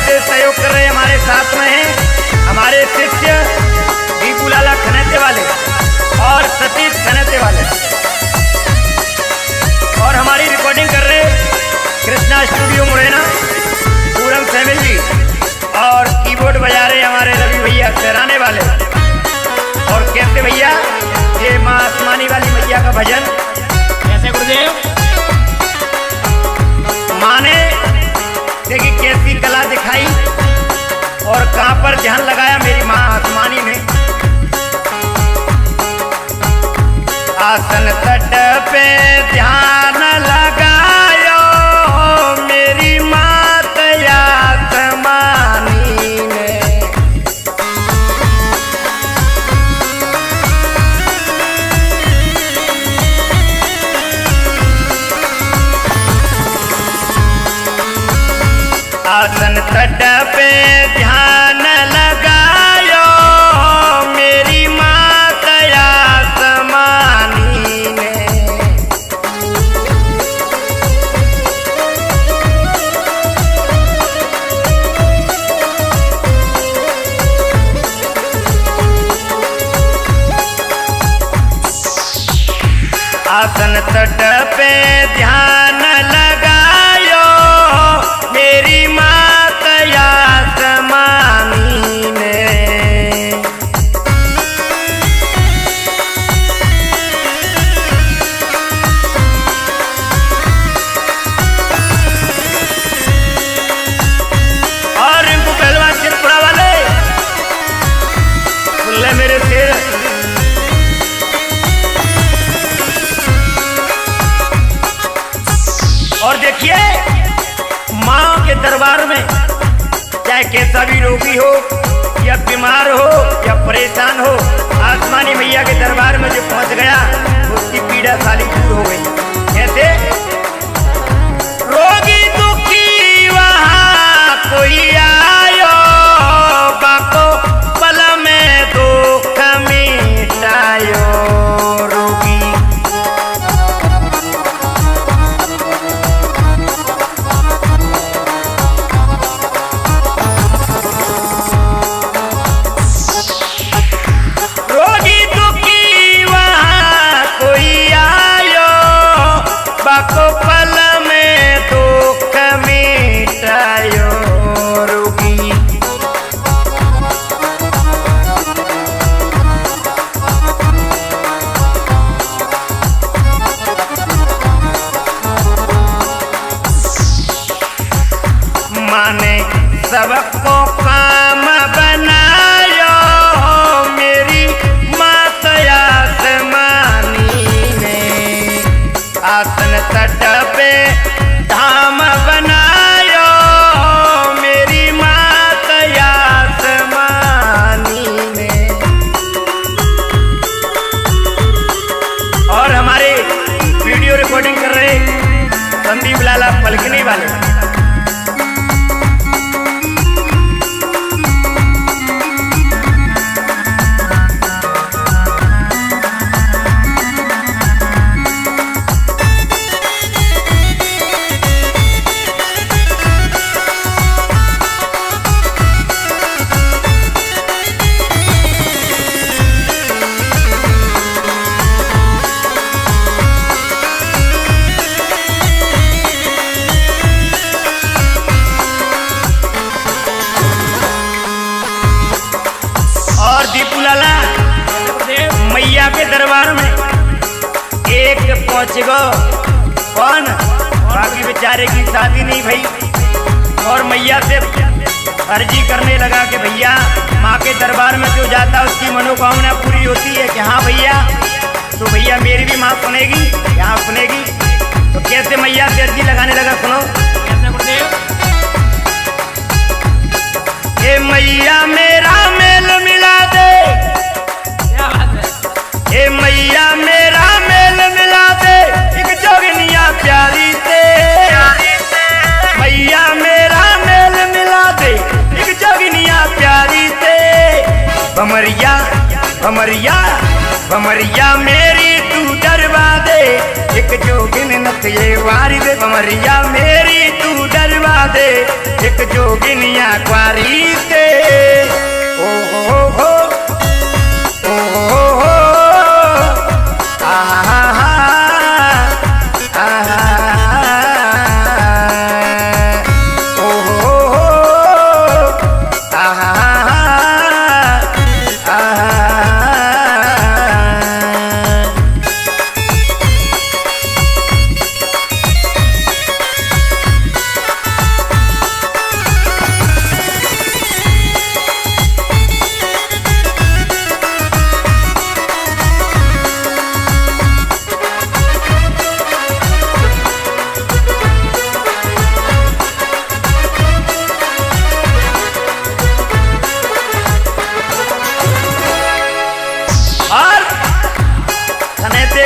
से सहयोग कर रहे हमारे साथ में हैं हमारे शिष्य दीपू लाला खनेते वाले और सतीश खनेते वाले, और हमारी रिकॉर्डिंग कर रहे कृष्णा स्टूडियो मुरैना पूरम फैमिली, और कीबोर्ड बजा रहे हमारे रवि भैया सहराने वाले। और कहते भैया ये माँ आसमानी वाली मैया का भजन कैसे गुरुदेव? माँ ने देखी कैसी कला दिखाई और कहाँ पर ध्यान लगाया मेरी माँ आसमानी ने। आसन तट पे ध्यान लगायो मेरी मात आसमानी ने। आसन तट पे ध्यान लगायो मेरी मात आसमानी ने। आसन तट पे ध्यान लगायो मेरी मात आसमानी ने। और इनको पहलवान चितपुरा वाले सुन ले मेरे शेर। और देखिए माँ के दरबार में चाहे कैसा भी रोगी हो या बीमार हो या परेशान हो, आसमानी मैया के दरबार में जो पहुंच गया उसकी पीड़ा सारी दूर हो गई। कैसे? रोगी दुखी वहाँ कोई आयो बाको पल में दुख मिटायो रोगी। रोगी दुखी वहाँ कोई आयो बाको पल में दुख मिटायो रोगी। माने सबको काम बनायो मेरी मात आसमानी ने। आसन तट पे धाम बनायो मेरी मात आसमानी ने। और हमारे वीडियो रिकॉर्डिंग कर रहे संदीप लाला पलकनी वाले। दीपू लाला मैया के दरबार में एक पहुंच गो कौन, बाकी बेचारे की शादी नहीं भई, और मैया से अर्जी करने लगा कि भैया माँ के दरबार में जो जाता उसकी मनोकामना पूरी होती है कि हाँ भैया, तो भैया मेरी भी माँ सुनेगी, यहाँ सुनेगी। तो कैसे मैया से अर्जी लगाने लगा, सुनो कैसे गुरुदेव। ये मैया मेरा मेल मिला दे, क्या बात है? ये मैया मेरा मेल मिला दे एक जोगनिया प्यारी से। मैया मेरा मेल मिला दे एक जोगनिया प्यारी से। बमरिया बमरिया बमरिया मेरी तू डरवा दे एक जोगिन नथ ये वारी दे। बमरिया मेरी तू डरवा दे एक जोगिनिया क्वारी से। ओ हो हो ओ हो हो आहा आहा ओ हो हो आहा आहा।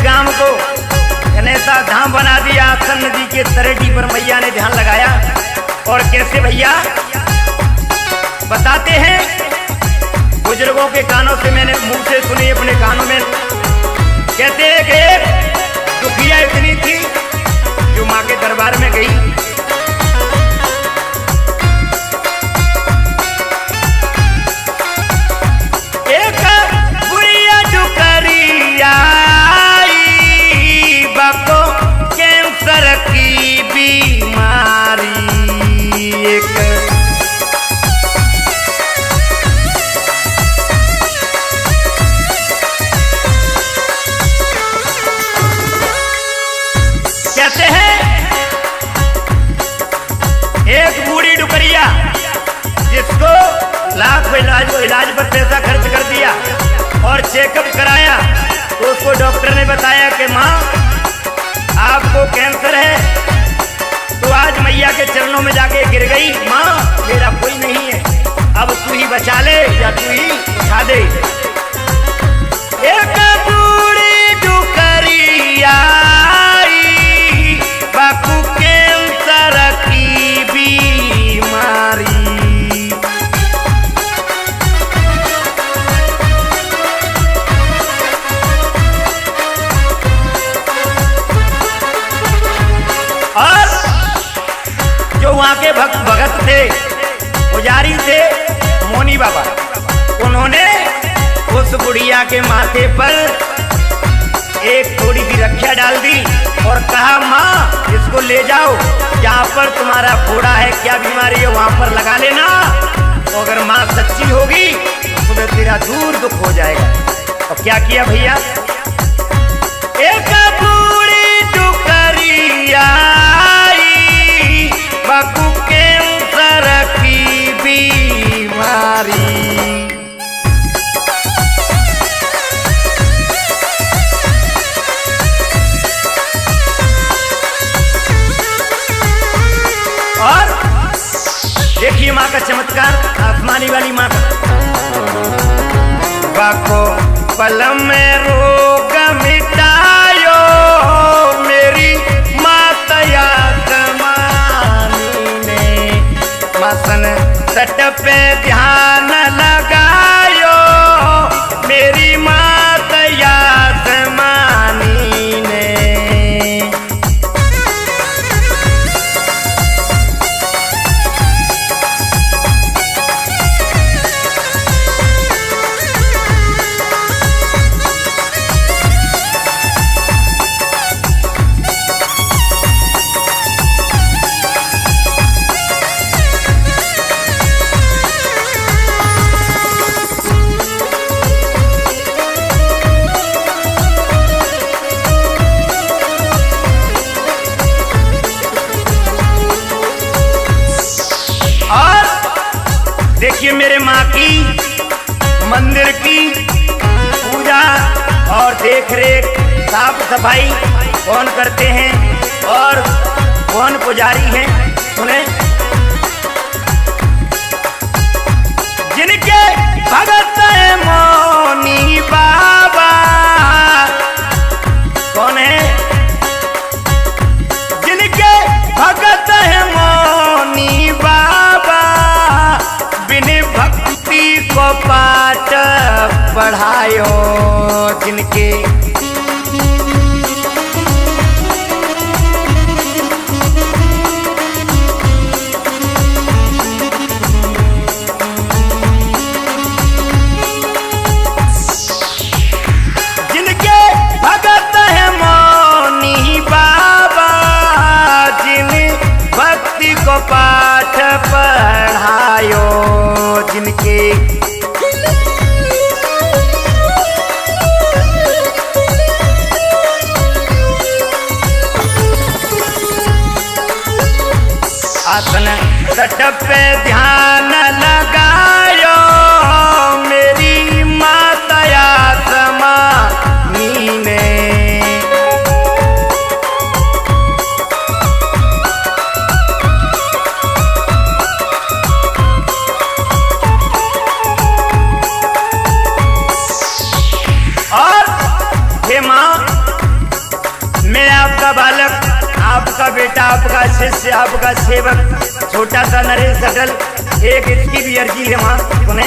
गांव को गणेशा धाम बना दिया। आसन नदी के तरेटी पर मैया ने ध्यान लगाया। और कैसे भैया बताते हैं, बुजुर्गों के कानों से मैंने मुंह से सुनी, अपने कानों में कहते हैं कि एक दुखिया इतनी थी जो माँ के दरबार में गई। एक बुढ़िया डुकरिया कैंसर की बीमारी, एक कहते हैं एक बूढ़ी डुकरिया जिसको लाख इलाज पर पैसा खर्च कर दिया और चेकअप कराया, तो उसको डॉक्टर ने बताया कि माँ आपको कैंसर है। तो आज मैया के चरणों में जाके गिर गई, माँ मेरा कोई नहीं है, अब तू ही बचा ले या तू ही उठा दे। एक बूढ़ी डुकरिया बाकू कैंसर की बीमारी, और जो वहां के भगत थे, पुजारी थे, मोनी बाबा, उन्होंने उस बुढ़िया के माथे पर एक थोड़ी सी रक्षा डाल दी और कहा माँ इसको ले जाओ, जहाँ पर तुम्हारा फोड़ा है, क्या बीमारी है वहां पर लगा लेना। तो अगर माँ सच्ची होगी तो तेरा दूर दुख हो जाएगा। और क्या किया भैया, एक बूढ़ी डुकरिया बाकू कैंसर की बीमारी, और देखिए माँ का चमत्कार, आसमानी वाली माँ का। बाको पलम में रोग मिटायो मेरी मातया मसन सट पे ध्यान लगायो मेरी मात यासमानी ने। देखिए मेरे माँ की मंदिर की पूजा और देख रेख, साफ सफाई कौन करते हैं और कौन पुजारी हैं, सुने। जिनके भगत है मोनी बाबा, कौन है, जिनके भगत है मोनी बाबा, बिन भक्ति को पाठ पढ़ायो, जिनके तट पे ध्यान लगायो मेरी माता आसमानी ने। और हे माँ, मैं आपका बालक, आपका बेटा, आपका शिष्य, आपका सेवक, छोटा सा नरेश अटल, एक इसकी भी अर्जी है माँ, सुने।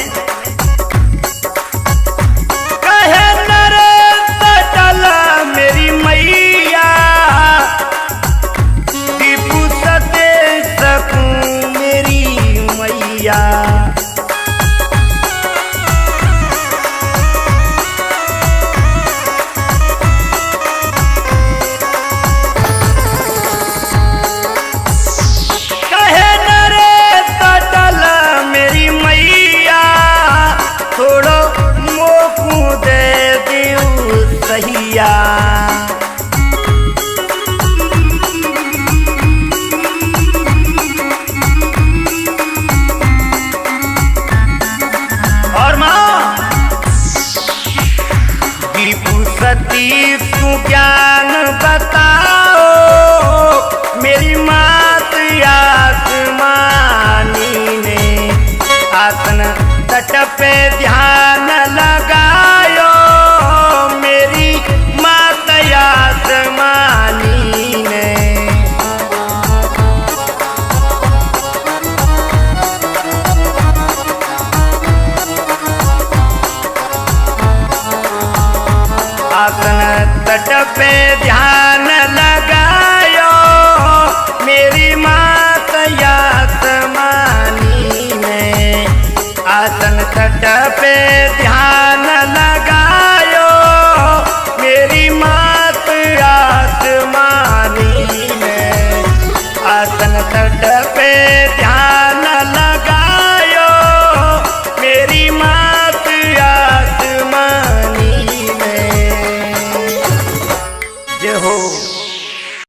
कहे नरेश अटल मेरी मैया, दीपू सते सकूं मेरी मैया। और माँ, दीपू सती तू ज्ञान बताओ मेरी मात आसमानी ने। आसन तट पे ध्यान लगायो मेरी माता आसमानी ने। आसन तट पे ध्यान लगायो मेरी माता आसमानी ने। आसन तट पे ध्यान लगायो मेरी माता आसमानी ने। आसन तट पे